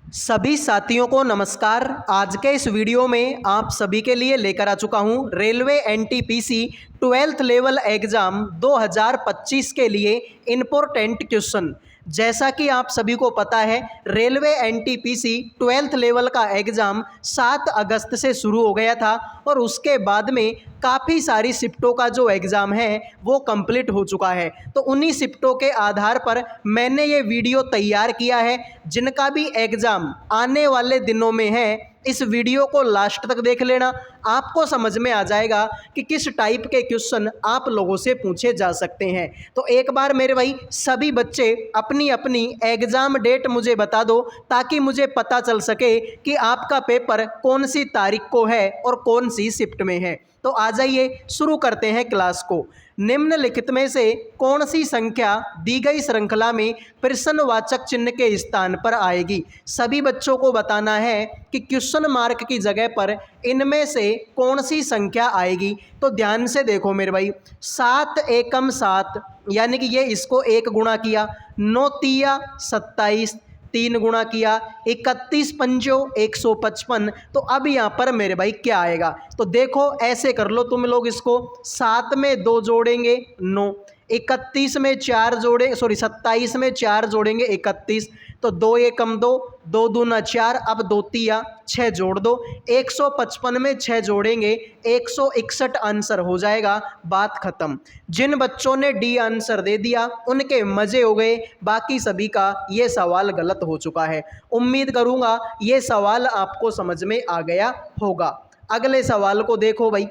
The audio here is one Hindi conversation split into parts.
सभी साथियों को नमस्कार। आज के इस वीडियो में आप सभी के लिए लेकर आ चुका हूं railway NTPC 12th level exam 2025 के लिए इम्पोर्टेंट क्वेश्चन। जैसा कि आप सभी को पता है, रेलवे एनटीपीसी 12th लेवल का एग्ज़ाम 7 अगस्त से शुरू हो गया था और उसके बाद में काफ़ी सारी शिफ्टों का जो एग्ज़ाम है वो कंप्लीट हो चुका है। तो उन्हीं शिफ्टों के आधार पर मैंने ये वीडियो तैयार किया है। जिनका भी एग्ज़ाम आने वाले दिनों में है, इस वीडियो को लास्ट तक देख लेना, आपको समझ में आ जाएगा कि किस टाइप के क्वेश्चन आप लोगों से पूछे जा सकते हैं। तो एक बार मेरे भाई सभी बच्चे अपनी अपनी एग्ज़ाम डेट मुझे बता दो, ताकि मुझे पता चल सके कि आपका पेपर कौन सी तारीख को है और कौन सी शिफ्ट में है। तो आ जाइए शुरू करते हैं क्लास को। निम्नलिखित में से कौन सी संख्या दी गई श्रृंखला में प्रश्नवाचक चिन्ह के स्थान पर आएगी? सभी बच्चों को बताना है कि क्वेश्चन मार्क की जगह पर इनमें से कौन सी संख्या आएगी। तो ध्यान से देखो मेरे भाई, 7 एकम 7 यानी कि ये इसको 1 गुणा किया, 9 तिया 27, 3 गुणा किया, 31 पंजो 155। तो अब यहाँ पर मेरे भाई क्या आएगा? तो देखो ऐसे कर लो तुम लोग इसको, 7 में 2 जोड़ेंगे 9, 31 में 4 जोड़े 27 में 4 जोड़ेंगे 31, तो 2 एकम 2, 2 दूना 4, अब 2 तिया 6 जोड़ दो, 155 में 6 जोड़ेंगे 161 आंसर हो जाएगा। बात खत्म। जिन बच्चों ने डी आंसर दे दिया उनके मजे हो गए, बाकी सभी का ये सवाल गलत हो चुका है। उम्मीद करूंगा ये सवाल आपको समझ में आ गया होगा। अगले सवाल को देखो भाई,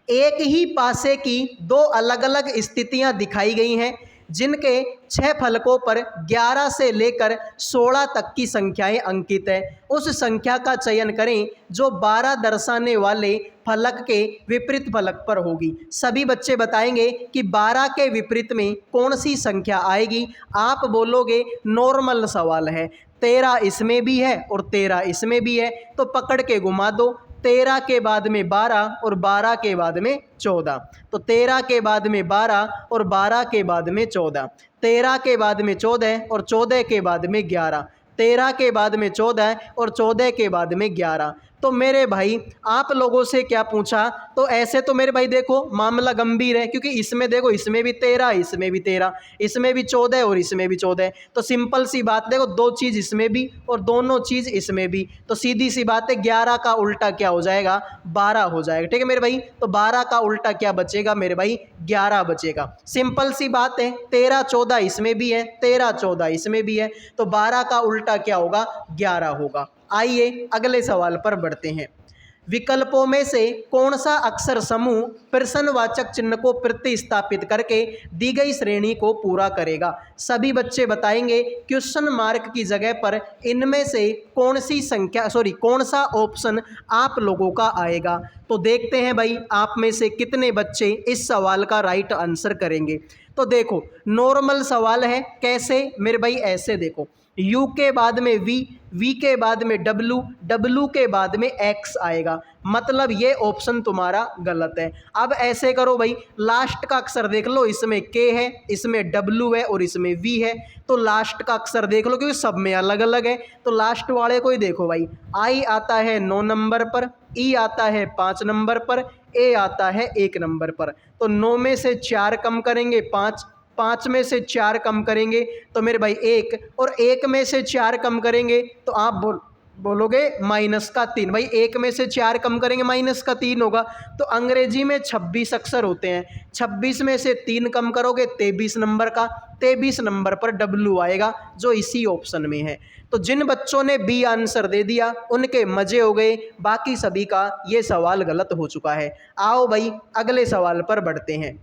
एक ही पासे की दो अलग अलग स्थितियां दिखाई गई हैं, जिनके 6 फलकों पर 11 से लेकर 16 तक की संख्याएं अंकित है। उस संख्या का चयन करें जो 12 दर्शाने वाले फलक के विपरीत फलक पर होगी। सभी बच्चे बताएंगे कि 12 के विपरीत में कौन सी संख्या आएगी। आप बोलोगे नॉर्मल सवाल है, 13 इसमें भी है और 13 इसमें भी है, तो पकड़ के घुमा दो। 13 के बाद में 12 और 12 के बाद में 14, तो 13 के बाद में 12 और 12 के बाद में 14, 13 के बाद में 14 और 14 के बाद में 11, 13 के बाद में 14 और 14 के बाद में 11। तो मेरे भाई आप लोगों से क्या पूछा? तो ऐसे तो मेरे भाई देखो मामला गंभीर है, क्योंकि इसमें देखो इसमें भी 13, इसमें भी 13, इसमें भी 14 और इसमें भी 14। तो सिंपल सी बात, देखो दो चीज़ इसमें भी और दोनों चीज़ इसमें भी, तो सीधी सी बात है 11 का उल्टा क्या हो जाएगा? 12 हो जाएगा। ठीक है मेरे भाई, तो 12 का उल्टा क्या बचेगा मेरे भाई? 11 बचेगा। सिंपल सी बात है, 13 14 इसमें भी है, 13 14 इसमें भी है, तो 12 का उल्टा क्या होगा? 11 होगा। आइए अगले सवाल पर बढ़ते हैं। विकल्पों में से कौन सा अक्षर समूह प्रश्नवाचक चिन्ह को प्रतिस्थापित करके दी गई श्रेणी को पूरा करेगा? सभी बच्चे बताएंगे क्वेश्चन मार्क की जगह पर इनमें से कौन सी संख्या कौन सा ऑप्शन आप लोगों का आएगा। तो देखते हैं भाई आप में से कितने बच्चे इस सवाल का राइट आंसर करेंगे। तो देखो नॉर्मल सवाल है, कैसे मेरे भाई? ऐसे देखो, U के बाद में V के बाद में W के बाद में X आएगा, मतलब ये ऑप्शन तुम्हारा गलत है। अब ऐसे करो भाई, लास्ट का अक्षर देख लो, इसमें K है, इसमें W है और इसमें V है, तो लास्ट का अक्षर देख लो, क्योंकि सब में अलग अलग है। तो लास्ट वाले को ही देखो भाई, I आता है 9 नंबर पर, E आता है 5 नंबर पर, A आता है 1 नंबर पर। तो 9 में से 4 कम करेंगे 5, 5 में से 4 कम करेंगे तो मेरे भाई 1, और 1 में से 4 कम करेंगे तो आप बोलोगे -3। भाई 1 में से 4 कम करेंगे -3 होगा। तो अंग्रेजी में 26 अक्षर होते हैं, 26 में से 3 कम करोगे 23 नंबर का, 23 नंबर पर W आएगा, जो इसी ऑप्शन में है। तो जिन बच्चों ने बी आंसर दे दिया उनके मजे हो गए, बाकी सभी का ये सवाल गलत हो चुका है। आओ भाई अगले सवाल पर बढ़ते हैं।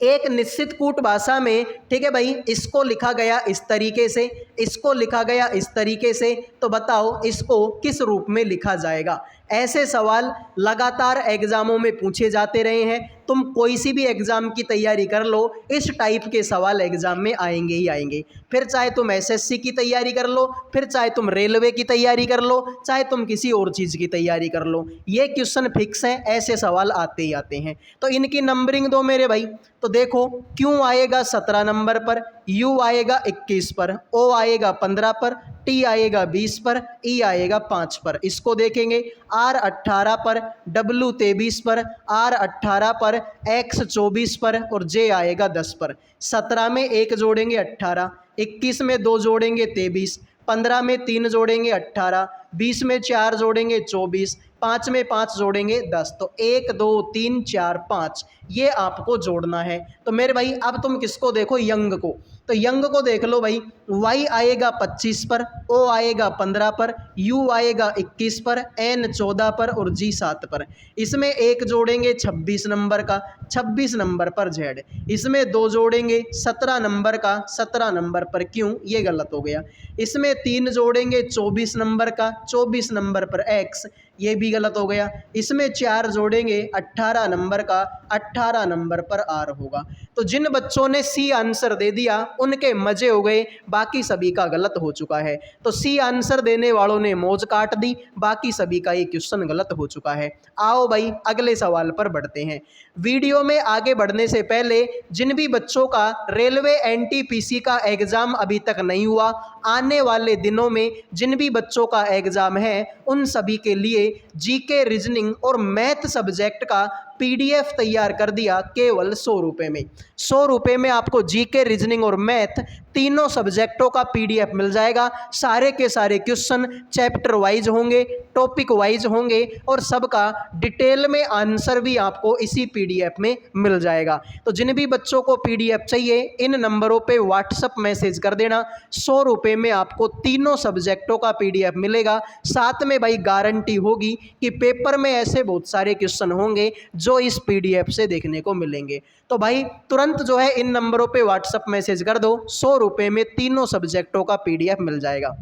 एक निश्चित कूट भाषा में, ठीक है भाई, इसको लिखा गया इस तरीके से, इसको लिखा गया इस तरीके से, तो बताओ इसको किस रूप में लिखा जाएगा? ऐसे सवाल लगातार एग्जामों में पूछे जाते रहे हैं। तुम कोई सी भी एग्ज़ाम की तैयारी कर लो, इस टाइप के सवाल एग्ज़ाम में आएंगे ही आएंगे। फिर चाहे तुम एसएससी की तैयारी कर लो, फिर चाहे तुम रेलवे की तैयारी कर लो, चाहे तुम किसी और चीज़ की तैयारी कर लो, ये क्वेश्चन फिक्स है, ऐसे सवाल आते ही आते हैं। तो इनकी नंबरिंग दो मेरे भाई। तो देखो क्यू आएगा 17 नंबर पर, यू आएगा 21 पर, ओ आएगा 15 पर, T आएगा 20 पर, E आएगा 5 पर। इसको देखेंगे R 18 पर, W 23 पर, R 18 पर, X 24 पर और J आएगा 10 पर। 17 में 1 जोड़ेंगे 18, 21 में 2 जोड़ेंगे 23, 15 में 3 जोड़ेंगे 18, 20 में 4 जोड़ेंगे 24, 5 में 5 जोड़ेंगे 10। तो 1 2 3 4 5 ये आपको जोड़ना है। तो मेरे भाई अब तुम किसको देखो, यंग को। तो यंग को देख लो भाई, Y आएगा 25 पर, O आएगा 15 पर, U आएगा 21 पर, N 14 पर और G 7 पर। इसमें 1 जोड़ेंगे 26 नंबर का, 26 नंबर पर Z। इसमें 2 जोड़ेंगे 17 नंबर का, 17 नंबर पर Q, ये गलत हो गया। इसमें 3 जोड़ेंगे 24 नंबर का, 24 नंबर पर X, ये भी गलत हो गया। इसमें 4 जोड़ेंगे 18 नंबर का, 18 नंबर पर R होगा। तो जिन बच्चों ने C आंसर दे दिया उनके मजे हो गए, बाकी सभी का गलत हो चुका है। तो C आंसर देने वालों ने मौज काट दी, बाकी सभी का ये क्वेश्चन गलत हो चुका है। आओ भाई अगले सवाल पर बढ़ते हैं। वीडियो में आगे बढ़ने से पहले जिन भी बच्चों का रेलवे NTPC का एग्जाम अभी तक नहीं हुआ, आने वाले दिनों में जिन भी बच्चों का एग्जाम है उन सभी के लिए जीके, रीजनिंग और मैथ सब्जेक्ट का PDF तैयार कर दिया केवल 100 रुपये में। 100 रुपये में आपको जीके, रीजनिंग और मैथ तीनों सब्जेक्टों का PDF मिल जाएगा। सारे के सारे क्वेश्चन चैप्टर वाइज होंगे, टॉपिक वाइज होंगे और सबका डिटेल में आंसर भी आपको इसी PDF में मिल जाएगा। तो जिन भी बच्चों को PDF चाहिए इन नंबरों पे व्हाट्सएप मैसेज कर देना। 100 रुपये में आपको तीनों सब्जेक्टों का PDF मिलेगा। साथ में भाई गारंटी होगी कि पेपर में ऐसे बहुत सारे क्वेश्चन होंगे जो इस PDF से देखने को मिलेंगे। तो भाई तुरंत जो है इन नंबरों पे व्हाट्सएप मैसेज कर दो, 100 रुपये में तीनों सब्जेक्टों का PDF मिल जाएगा।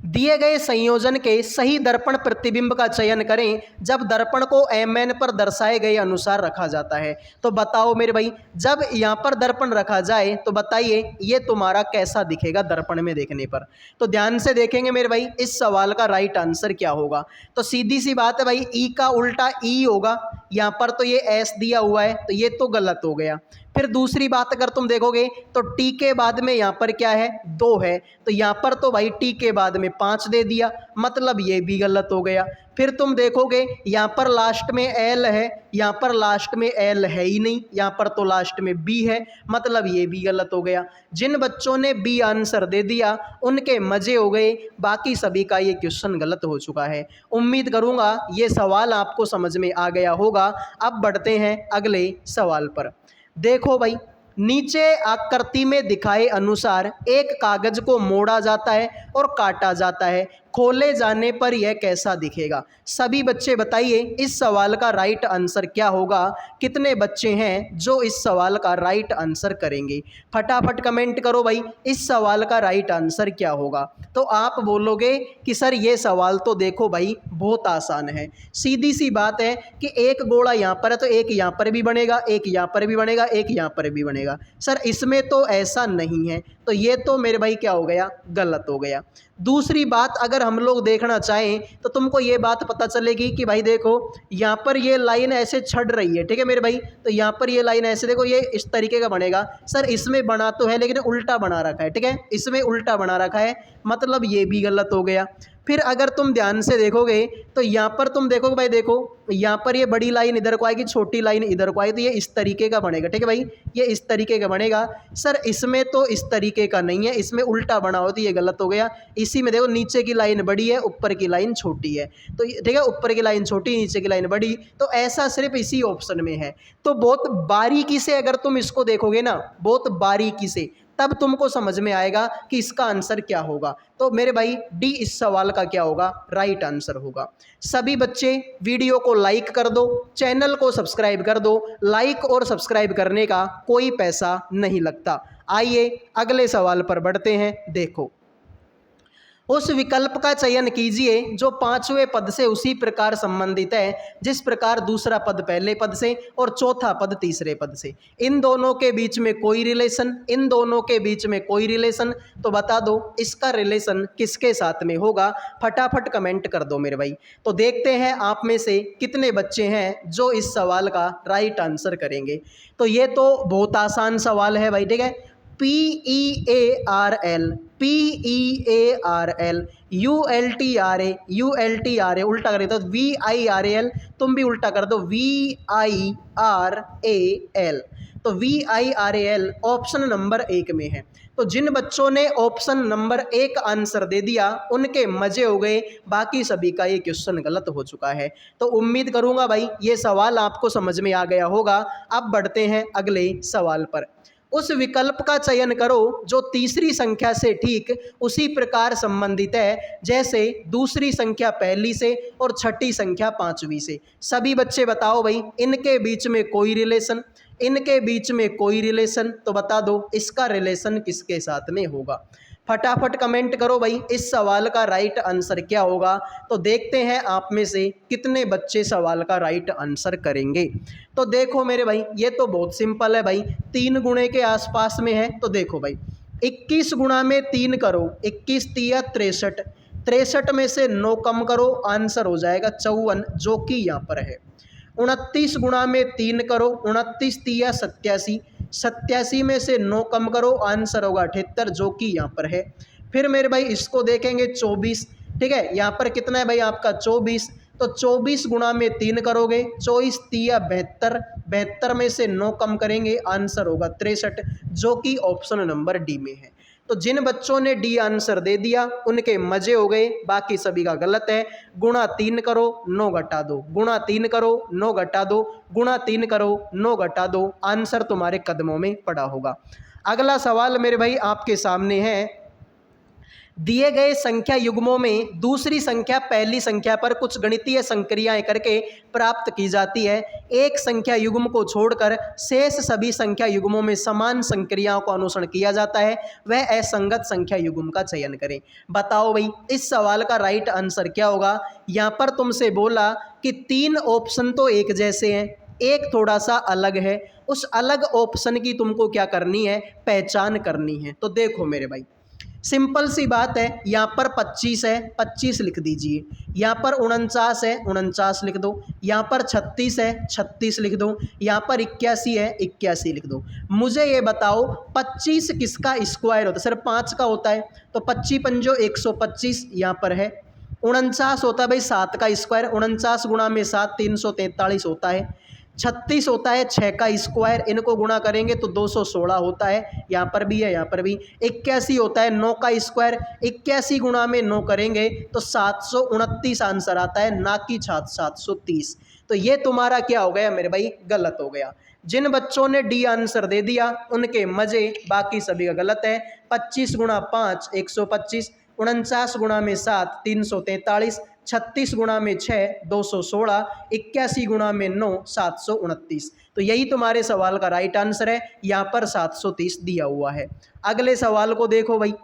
दिए गए संयोजन के सही दर्पण प्रतिबिंब का चयन करें जब दर्पण को MN पर दर्शाए गए अनुसार रखा जाता है। तो बताओ मेरे भाई, जब यहाँ पर दर्पण रखा जाए तो बताइए ये तुम्हारा कैसा दिखेगा दर्पण में देखने पर। तो ध्यान से देखेंगे मेरे भाई, इस सवाल का राइट आंसर क्या होगा। तो सीधी सी बात है भाई, E का उल्टा E होगा। यहाँ पर तो ये S दिया हुआ है तो ये तो गलत हो गया। फिर दूसरी बात अगर तुम देखोगे तो T के बाद में यहाँ पर क्या है, 2 है। तो यहाँ पर तो भाई T के बाद में 5 दे दिया, मतलब ये भी गलत हो गया। फिर तुम देखोगे यहाँ पर लास्ट में L है, यहाँ पर लास्ट में L है ही नहीं, यहाँ पर तो लास्ट में B है, मतलब ये भी गलत हो गया। जिन बच्चों ने B आंसर दे दिया उनके मजे हो गए, बाकी सभी का ये क्वेश्चन गलत हो चुका है। उम्मीद करूँगा ये सवाल आपको समझ में आ गया होगा। अब बढ़ते हैं अगले सवाल पर। देखो भाई, नीचे आकृति में दिखाए अनुसार एक कागज को मोड़ा जाता है और काटा जाता है, खोले जाने पर यह कैसा दिखेगा। सभी बच्चे बताइए इस सवाल का राइट आंसर क्या होगा। कितने बच्चे हैं जो इस सवाल का राइट आंसर करेंगे, फटाफट कमेंट करो भाई, इस सवाल का राइट आंसर क्या होगा। तो आप बोलोगे कि सर ये सवाल तो देखो भाई बहुत आसान है, सीधी सी बात है कि एक गोला यहाँ पर है तो एक यहाँ पर भी बनेगा, एक यहाँ पर भी बनेगा, एक यहाँ पर भी बनेगा। सर इसमें तो ऐसा नहीं है, तो ये तो मेरे भाई क्या हो गया, गलत हो गया। दूसरी बात अगर हम लोग देखना चाहें तो तुमको ये बात पता चलेगी कि भाई देखो यहाँ पर ये लाइन ऐसे छड़ रही है, ठीक है मेरे भाई। तो यहाँ पर ये लाइन ऐसे देखो, ये इस तरीके का बनेगा। सर इसमें बना तो है लेकिन उल्टा बना रखा है, ठीक है, इसमें उल्टा बना रखा है, मतलब ये भी गलत हो गया। फिर अगर तुम ध्यान से देखोगे तो यहाँ पर तुम देखोगे भाई, देखो यहाँ पर ये बड़ी लाइन इधर को आएगी, छोटी लाइन इधर को आएगी, तो ये इस तरीके का बनेगा, ठीक है भाई, ये इस तरीके का बनेगा। सर इसमें तो इस तरीके का नहीं है, इसमें उल्टा बना हो तो ये गलत हो गया। इसी में देखो नीचे की लाइन बड़ी है, ऊपर की लाइन छोटी है, तो ठीक है, ऊपर की लाइन छोटी, नीचे की लाइन बड़ी, तो ऐसा सिर्फ इसी ऑप्शन में है। तो बहुत बारीकी से अगर तुम इसको देखोगे ना, बहुत बारीकी से, तब तुमको समझ में आएगा कि इसका आंसर क्या होगा। तो मेरे भाई डी इस सवाल का क्या होगा, राइट आंसर होगा। सभी बच्चे वीडियो को लाइक कर दो, चैनल को सब्सक्राइब कर दो। लाइक और सब्सक्राइब करने का कोई पैसा नहीं लगता। आइए अगले सवाल पर बढ़ते हैं। देखो, उस विकल्प का चयन कीजिए जो 5वें पद से उसी प्रकार संबंधित है जिस प्रकार दूसरा पद पहले पद से और चौथा पद तीसरे पद से। इन दोनों के बीच में कोई रिलेशन, इन दोनों के बीच में कोई रिलेशन, तो बता दो इसका रिलेशन किसके साथ में होगा, फटाफट कमेंट कर दो मेरे भाई। तो देखते हैं आप में से कितने बच्चे हैं जो इस सवाल का राइट आंसर करेंगे। तो ये तो बहुत आसान सवाल है भाई, ठीक है। PEARL, PEARL, ULTRA उल्टा करें तो VIRAL, तुम भी उल्टा कर दो VIRAL। तो VIRAL ऑप्शन नंबर 1 में है। तो जिन बच्चों ने ऑप्शन नंबर 1 आंसर दे दिया उनके मजे हो गए, बाकी सभी का ये क्वेश्चन गलत हो चुका है। तो उम्मीद करूंगा भाई ये सवाल आपको समझ में आ गया होगा। अब बढ़ते हैं अगले सवाल पर। उस विकल्प का चयन करो जो तीसरी संख्या से ठीक उसी प्रकार संबंधित है जैसे दूसरी संख्या पहली से और छठी संख्या पांचवी से। सभी बच्चे बताओ भाई, इनके बीच में कोई रिलेशन, इनके बीच में कोई रिलेशन, तो बता दो इसका रिलेशन किसके साथ में होगा। फटाफट कमेंट करो भाई इस सवाल का राइट आंसर क्या होगा। तो देखते हैं आप में से कितने बच्चे सवाल का राइट आंसर करेंगे। तो देखो मेरे भाई ये तो बहुत सिंपल है भाई, 3 गुणे के आसपास में है। तो देखो भाई 21 गुणा में 3 करो, 21 तिया 63, 63 में से 9 कम करो, आंसर हो जाएगा 54 जो कि यहाँ पर है। 29 गुणा में 3 करो, 29 तिया 87, 87 में से 9 कम करो, आंसर होगा 78 जो कि यहाँ पर है। फिर मेरे भाई इसको देखेंगे 24, ठीक है, यहाँ पर कितना है भाई आपका 24, तो 24 गुणा में 3 करोगे, 24 तिया 72, 72 में से 9 कम करेंगे, आंसर होगा 63 जो कि ऑप्शन नंबर डी में है। तो जिन बच्चों ने डी आंसर दे दिया उनके मजे हो गए, बाकी सभी का गलत है। गुणा 3 करो 9 घटा दो, गुणा 3 करो 9 घटा दो, गुणा 3 करो 9 घटा दो, आंसर तुम्हारे कदमों में पड़ा होगा। अगला सवाल मेरे भाई आपके सामने है, दिए गए संख्या युग्मों में दूसरी संख्या पहली संख्या पर कुछ गणितीय संक्रियाएं करके प्राप्त की जाती है। एक संख्या युग्म को छोड़कर शेष सभी संख्या युग्मों में समान संक्रियाओं का अनुसरण किया जाता है, वह असंगत संख्या युग्म का चयन करें। बताओ भाई इस सवाल का राइट आंसर क्या होगा। यहाँ पर तुमसे बोला कि 3 ऑप्शन तो एक जैसे हैं, एक थोड़ा सा अलग है, उस अलग ऑप्शन की तुमको क्या करनी है, पहचान करनी है। तो देखो मेरे भाई सिंपल सी बात है, यहाँ पर 25 है 25 लिख दीजिए, यहाँ पर 49 है 49 लिख दो, यहाँ पर 36 है 36 लिख दो, यहाँ पर 81 है 81 लिख दो। मुझे ये बताओ 25 किसका स्क्वायर होता है, सिर्फ 5 का होता है, तो 25 पंजो 125 यहाँ पर है। 49 होता है भाई 7 का स्क्वायर, 49 गुणा में 7 343 होता है। 36 होता है 6 का स्क्वायर, इनको गुणा करेंगे तो 216 होता है, यहाँ पर भी है यहाँ पर भी। 81 होता है 9 का स्क्वायर, 81 गुणा में 9 करेंगे तो 729 आंसर आता है, ना कि 730। तो ये तुम्हारा क्या हो गया मेरे भाई, गलत हो गया। जिन बच्चों ने डी आंसर दे दिया उनके मजे, बाकी सभी का गलत है। 25 गुणा 5 125, 49 गुणा में 7 343, 36 गुणा में 6 216, 81 गुणा में 9 729। तो यही तुम्हारे सवाल का राइट आंसर है, यहाँ पर 730 दिया हुआ है। अगले सवाल को देखो भाई,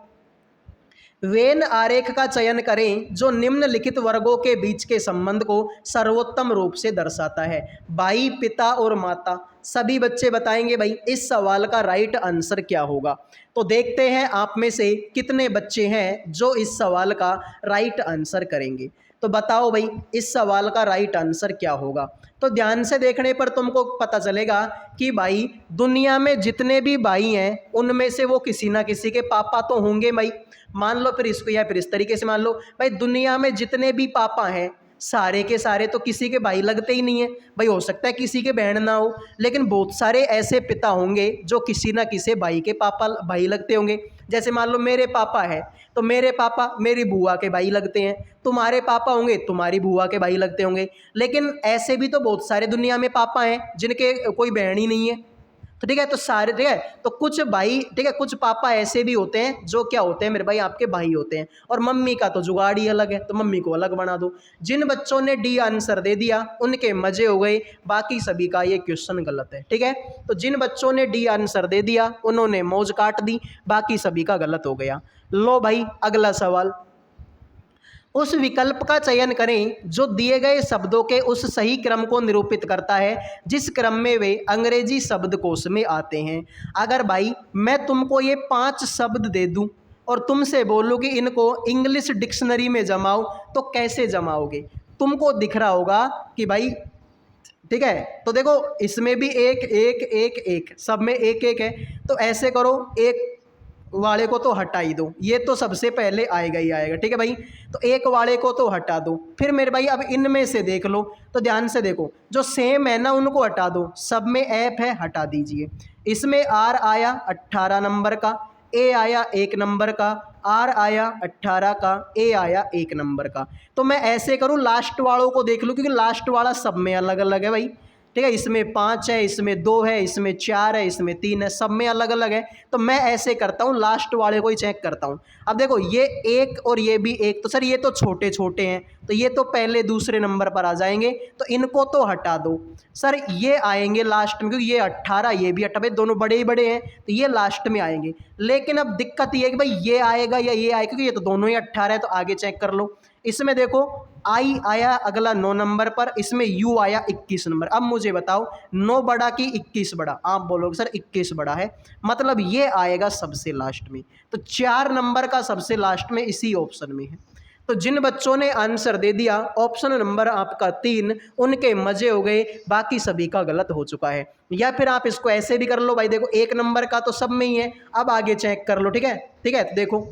वेन आरेख का चयन करें जो निम्नलिखित वर्गों के बीच के संबंध को सर्वोत्तम रूप से दर्शाता है। भाई, पिता और माता, सभी बच्चे बताएंगे भाई इस सवाल का राइट आंसर क्या होगा। तो देखते हैं आप में से कितने बच्चे हैं जो इस सवाल का राइट आंसर करेंगे। तो बताओ भाई इस सवाल का राइट आंसर क्या होगा। तो ध्यान से देखने पर तुमको पता चलेगा कि भाई दुनिया में जितने भी भाई हैं उनमें से वो किसी ना किसी के पापा तो होंगे भाई। मान लो फिर इसको, या फिर इस तरीके से मान लो भाई दुनिया में जितने भी पापा हैं सारे के सारे तो किसी के भाई लगते ही नहीं है भाई। हो सकता है किसी के बहन ना हो, लेकिन बहुत सारे ऐसे पिता होंगे जो किसी ना किसी भाई के पापा भाई लगते होंगे। जैसे मान लो मेरे पापा है तो मेरे पापा मेरी बुआ के भाई लगते हैं, तुम्हारे पापा होंगे तुम्हारी बुआ के भाई लगते होंगे। लेकिन ऐसे भी तो बहुत सारे दुनिया में पापा हैं जिनके कोई बहन ही नहीं है। तो ठीक है, तो सारे, ठीक है, तो कुछ भाई, ठीक है, कुछ पापा ऐसे भी होते हैं जो क्या होते हैं मेरे भाई आपके भाई होते हैं। और मम्मी का तो जुगाड़ ही अलग है, तो मम्मी को अलग बना दो। जिन बच्चों ने डी आंसर दे दिया उनके मजे हो गए, बाकी सभी का ये क्वेश्चन गलत है। ठीक है, तो जिन बच्चों ने डी आंसर दे दिया उन्होंने मौज काट दी, बाकी सभी का गलत हो गया। लो भाई अगला सवाल, उस विकल्प का चयन करें जो दिए गए शब्दों के उस सही क्रम को निरूपित करता है जिस क्रम में वे अंग्रेजी शब्दकोश में आते हैं। अगर भाई मैं तुमको ये 5 शब्द दे दूं और तुमसे बोलूं कि इनको इंग्लिश डिक्शनरी में जमाओ, तो कैसे जमाओगे। तुमको दिख रहा होगा कि भाई ठीक है। तो देखो इसमें भी एक एक एक एक, सब में एक एक है, तो ऐसे करो एक वाले को तो हटा ही दो, ये तो सबसे पहले आएगा ही आएगा, ठीक है भाई। तो एक वाले को तो हटा दो, फिर मेरे भाई अब इनमें से देख लो, तो ध्यान से देखो जो सेम है ना उनको हटा दो, सब में ऐप है हटा दीजिए। इसमें आर आया 18 नंबर का, ए आया 1 नंबर का, आर आया 18 का, ए आया 1 नंबर का। तो मैं ऐसे करूँ लास्ट वालों को देख लूँ, क्योंकि लास्ट वाला सब में अलग अलग है भाई, ठीक है। इसमें 5 है, इसमें 2 है, इसमें 4 है, इसमें 3 है, सब में अलग अलग है। तो मैं ऐसे करता हूँ लास्ट वाले को ही चेक करता हूँ। अब देखो ये एक और ये भी एक, तो सर ये तो छोटे छोटे हैं, तो ये तो पहले दूसरे नंबर पर आ जाएंगे, तो इनको तो हटा दो। सर ये आएंगे लास्ट में, क्योंकि ये 18 ये भी 18, दोनों बड़े ही बड़े हैं, तो ये लास्ट में आएंगे। लेकिन अब दिक्कत ये है कि भाई ये आएगा या ये आएगा, क्योंकि ये तो दोनों ही 18 है, तो आगे चेक कर लो। इसमें देखो आई आया अगला 9 नंबर पर, इसमें यू आया 21 नंबर। अब मुझे बताओ 9 बड़ा कि 21 बड़ा? आप बोलोगे सर 21 बड़ा है, मतलब ये आएगा सबसे लास्ट में। तो 4 नंबर का सबसे लास्ट में इसी ऑप्शन में है। तो जिन बच्चों ने आंसर दे दिया ऑप्शन नंबर आपका 3, उनके मजे हो गए, बाकी सभी का गलत हो चुका है। या फिर आप इसको ऐसे भी कर लो भाई, देखो 1 नंबर का तो सब में ही है, अब आगे चेक कर लो, ठीक है। ठीक है, देखो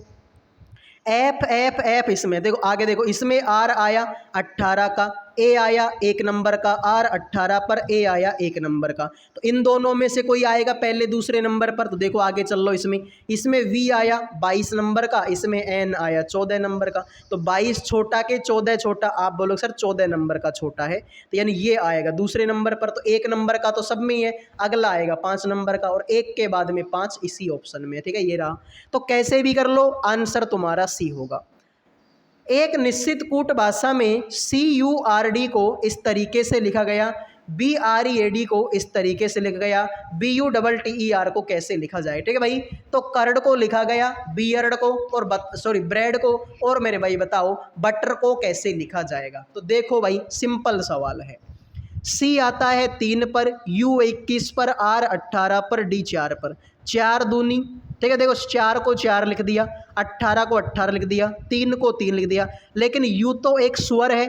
ऐप ऐप ऐप, इसमें देखो आगे देखो, इसमें आर आया 18 का, ए आया 1 नंबर का, आर 18 पर, ए आया 1 नंबर का। तो इन दोनों में से कोई आएगा पहले दूसरे नंबर पर, तो देखो आगे चल लो। इसमें वी आया 22 नंबर का, इसमें एन आया 14 नंबर का। तो 22 छोटा के 14 छोटा, आप बोलोगे सर 14 नंबर का छोटा है, तो यानी ये आएगा दूसरे नंबर पर। तो 1 नंबर का तो सब में ही है, अगला आएगा 5 नंबर का, और 1 के बाद में 5 इसी ऑप्शन में, ठीक है, ये रहा। तो कैसे भी कर लो आंसर तुम्हारा सी होगा। एक निश्चित कूट भाषा में CURD को इस तरीके से लिखा गया, BREAD को इस तरीके से लिखा गया, BUTTER को कैसे लिखा जाए, ठीक है भाई। तो कर्ड को लिखा गया बियर्ड को, और ब्रेड को, और मेरे भाई बताओ बटर को कैसे लिखा जाएगा। तो देखो भाई सिंपल सवाल है, सी आता है 3 पर, U 21 पर, R 18 पर, D 4 पर, 4 दूनी, ठीक है। देखो 4 को 4 लिख दिया, 18 को 18 लिख दिया, 3 को 3 लिख दिया। लेकिन यू तो एक स्वर है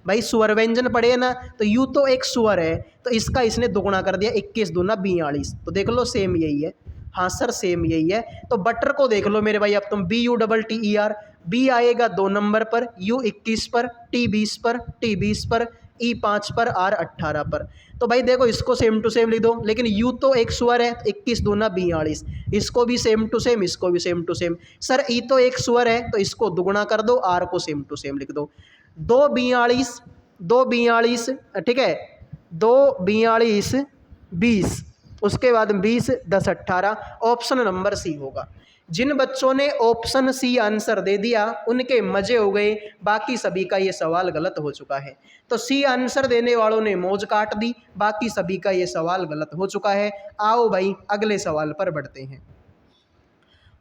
भाई, स्वर व्यंजन पढ़े ना, तो यू तो एक स्वर है, तो इसका इसने दुगुना कर दिया, 21 दूना 42। तो देख लो सेम यही है, हाँ सर सेम यही है। तो बटर को देख लो मेरे भाई, अब तुम BUTTER, बी आएगा 2 नंबर पर, U 21 पर, T 20 पर, T 20 पर, E 5 पर, R 18 पर। तो भाई देखो इसको सेम टू सेम लिख दो, लेकिन यू तो एक स्वर है, 21 दूना 42, इसको भी सेम टू सेम, इसको भी सेम टू सेम। सर ई तो एक स्वर है, तो इसको दुगुना कर दो, आर को सेम टू सेम लिख दो। 2 42, ठीक है, 2 42 20, उसके बाद 20 10 18, ऑप्शन नंबर सी होगा। जिन बच्चों ने ऑप्शन सी आंसर दे दिया उनके मजे हो गए, बाकी सभी का ये सवाल गलत हो चुका है। तो सी आंसर देने वालों ने मौज काट दी, बाकी सभी का ये सवाल गलत हो चुका है। आओ भाई अगले सवाल पर बढ़ते हैं।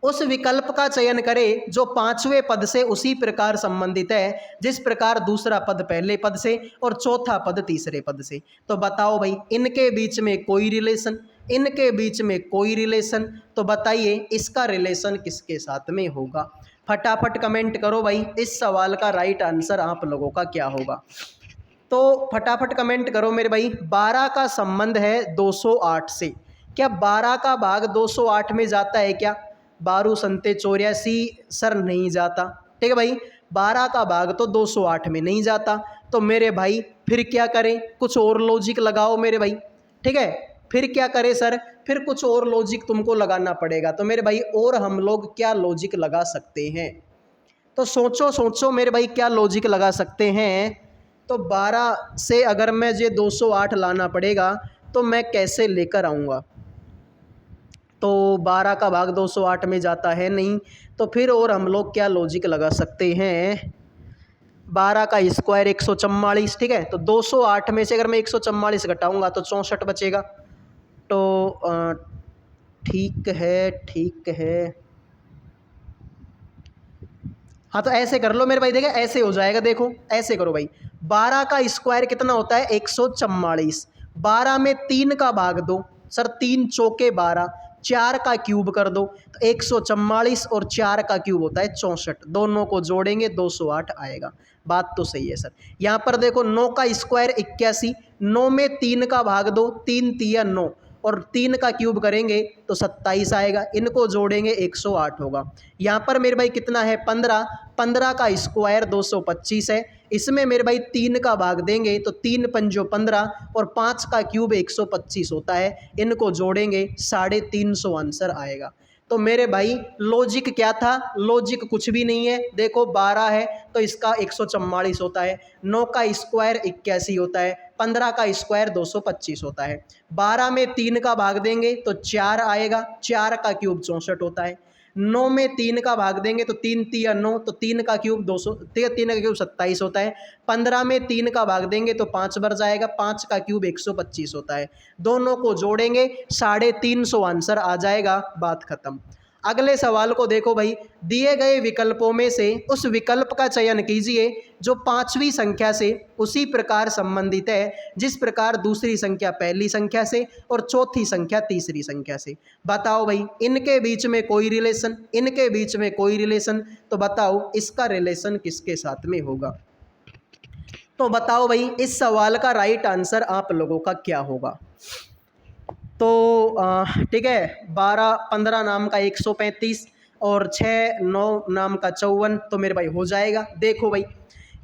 उस विकल्प का चयन करें जो 5वें पद से उसी प्रकार संबंधित है जिस प्रकार दूसरा पद पहले पद से और चौथा पद तीसरे पद से। तो बताओ भाई इनके बीच में कोई रिलेशन, इनके बीच में कोई रिलेशन, तो बताइए इसका रिलेशन किसके साथ में होगा। फटाफट कमेंट करो भाई, इस सवाल का राइट आंसर आप लोगों का क्या होगा। तो फटाफट कमेंट करो मेरे भाई। 12 का संबंध है 208 से, क्या 12 का भाग 208 में जाता है क्या? 12 संते 84, सर नहीं जाता, ठीक है भाई। 12 का भाग तो 208 में नहीं जाता, तो मेरे भाई फिर क्या करें, कुछ और लॉजिक लगाओ मेरे भाई, ठीक है। फिर क्या करें सर, फिर कुछ और लॉजिक तुमको लगाना पड़ेगा। तो मेरे भाई और हम लोग क्या लॉजिक लगा सकते हैं, तो सोचो सोचो मेरे भाई क्या लॉजिक लगा सकते हैं। तो 12 से अगर मैं ये 208 लाना पड़ेगा तो मैं कैसे लेकर आऊँगा। तो 12 का भाग 208 में जाता है नहीं, तो फिर और हम लोग क्या लॉजिक लगा सकते हैं। 12 का स्क्वायर 144, ठीक है। तो 208 में से अगर मैं 144 घटाऊंगा तो 64 बचेगा। तो ठीक है, हाँ तो ऐसे कर लो मेरे भाई, देखे ऐसे हो जाएगा। देखो ऐसे करो भाई, 12 का स्क्वायर कितना होता है 144, 12 में 3 का भाग दो, सर 3 चौके 12, 4 का क्यूब कर दो, तो 144 और 4 का क्यूब होता है 64, दोनों को जोड़ेंगे 208 आएगा। बात तो सही है सर। यहाँ पर देखो 9 का स्क्वायर 81, 9 में 3 का भाग दो, 3 तिया 9 और 3 का क्यूब करेंगे तो 27 आएगा। इनको जोड़ेंगे 108 होगा। यहाँ पर मेरे भाई कितना है 15, 15 का स्क्वायर 225 है। इसमें मेरे भाई 3 का भाग देंगे तो 3 पंजो 15 और 5 का क्यूब 125 होता है। इनको जोड़ेंगे 350 आंसर आएगा। तो मेरे भाई लॉजिक क्या था, लॉजिक कुछ भी नहीं है। देखो 12 है तो इसका 144 होता है, 9 का स्क्वायर 81 होता है, 15 का स्क्वायर 225 होता है। 12 में 3 का भाग देंगे तो 4 आएगा, 4 का क्यूब 64 होता है। 9 में 3 का भाग देंगे तो 3 तिया 9 तो 3 का क्यूब 3 का क्यूब 27 होता है। 15 में 3 का भाग देंगे तो 5 बढ़ जाएगा, 5 का क्यूब 125 होता है। दोनों को जोड़ेंगे 350 आंसर आ जाएगा, बात खत्म। अगले सवाल को देखो भाई, दिए गए विकल्पों में से उस विकल्प का चयन कीजिए जो 5वीं संख्या से उसी प्रकार संबंधित है जिस प्रकार दूसरी संख्या पहली संख्या से और चौथी संख्या तीसरी संख्या से। बताओ भाई, इनके बीच में कोई रिलेशन, इनके बीच में कोई रिलेशन, तो बताओ इसका रिलेशन किसके साथ में होगा। तो बताओ भाई इस सवाल का राइट आंसर आप लोगों का क्या होगा। तो ठीक है, 12 15 नाम का 135 और 6 9 नाम का 54, तो मेरे भाई हो जाएगा। देखो भाई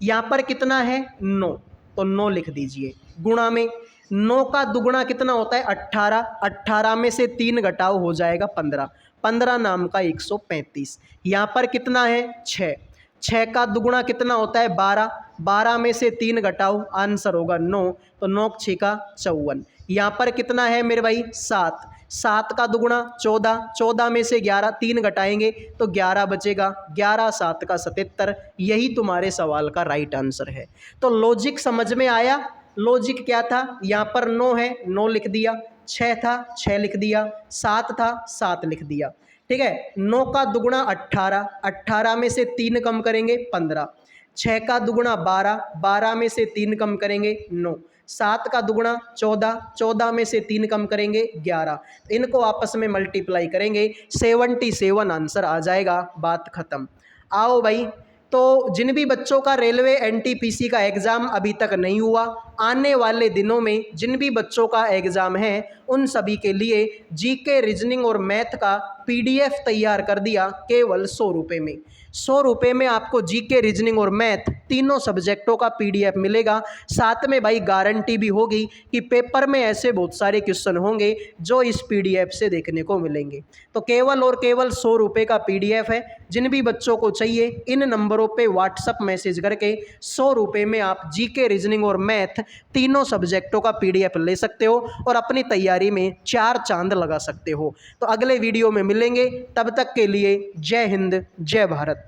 यहाँ पर कितना है 9, तो 9 लिख दीजिए। गुणा में 9 का दुगुना कितना होता है 18, 18 में से 3 घटाओ हो जाएगा 15, 15 नाम का 135। यहाँ पर कितना है 6, 6 का दुगुना कितना होता है 12, 12 में से 3 घटाओ आंसर होगा 9, तो 9 6 का 54। यहाँ पर कितना है मेरे भाई 7, 7 का दुगुना 14, 14 में से 11 3 घटाएंगे तो 11 बचेगा, 11 7 का 77। यही तुम्हारे सवाल का राइट आंसर है। तो लॉजिक समझ में आया। लॉजिक क्या था, यहाँ पर 9 है 9 लिख दिया, 6 था 6 लिख दिया, 7 था 7 लिख दिया। ठीक है, 9 का दुगुना 18, 18 में से 3 कम करेंगे 15, 6 का दुगुना 12, 12 में से 3 कम करेंगे 9, 7 का दुगुना 14, 14 में से 3 कम करेंगे 11। इनको आपस में मल्टीप्लाई करेंगे 77 आंसर आ जाएगा, बात खत्म। आओ भाई, तो जिन भी बच्चों का रेलवे एनटीपीसी का एग्ज़ाम अभी तक नहीं हुआ, आने वाले दिनों में जिन भी बच्चों का एग्ज़ाम है उन सभी के लिए जीके रीजनिंग और मैथ का पीडीएफ तैयार कर दिया केवल 100 रुपये में। 100 रुपये में आपको जीके रीजनिंग और मैथ तीनों सब्जेक्टों का पीडीएफ मिलेगा। साथ में भाई गारंटी भी होगी कि पेपर में ऐसे बहुत सारे क्वेश्चन होंगे जो इस पीडीएफ से देखने को मिलेंगे। तो केवल और केवल 100 रुपये का पीडीएफ है। जिन भी बच्चों को चाहिए इन नंबरों पे व्हाट्सअप मैसेज करके 100 रुपये में आप जीके रीजनिंग और मैथ तीनों सब्जेक्टों का पीडीएफ ले सकते हो और अपनी तैयारी में 4 चांद लगा सकते हो। तो अगले वीडियो में मिलेंगे, तब तक के लिए जय हिंद जय भारत।